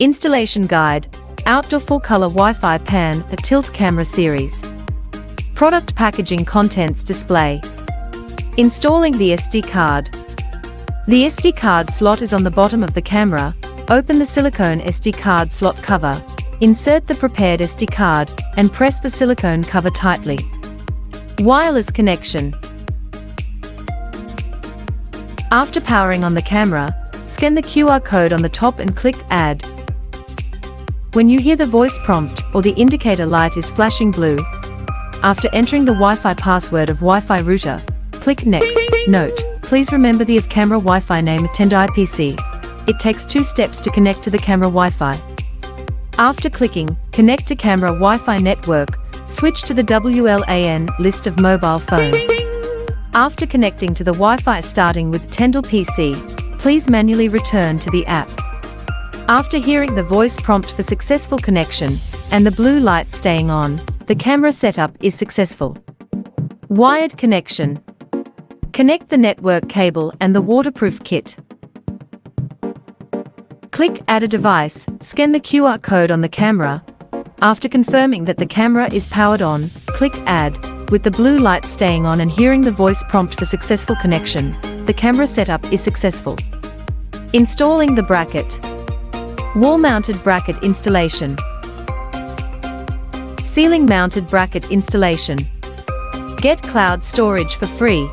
Installation Guide, Outdoor Full Color Wi-Fi Pan, a Tilt Camera Series. Product Packaging Contents Display. Installing the SD card. The SD card slot is on the bottom of the camera. Open the silicone SD card slot cover, insert the prepared SD card, and press the silicone cover tightly. Wireless connection. After powering on the camera, scan the QR code on the top and click Add. When you hear the voice prompt or the indicator light is flashing blue, after entering the Wi-Fi password of Wi-Fi router, click Next. Note, please remember the camera Wi-Fi name Tenda IPC. It takes 2 steps to connect to the camera Wi-Fi. After clicking Connect to Camera Wi-Fi Network, switch to the WLAN list of mobile phone. After connecting to the Wi-Fi starting with Tenda PC, please manually return to the app. After hearing the voice prompt for successful connection, and the blue light staying on, the camera setup is successful. Wired connection. Connect the network cable and the waterproof kit. Click Add a device, scan the QR code on the camera. After confirming that the camera is powered on, click Add. With the blue light staying on and hearing the voice prompt for successful connection, the camera setup is successful. Installing the bracket. Wall-mounted bracket installation. Ceiling-mounted bracket installation. Get cloud storage for free.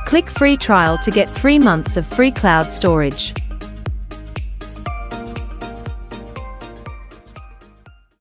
Click free trial to get 3 months of free cloud storage.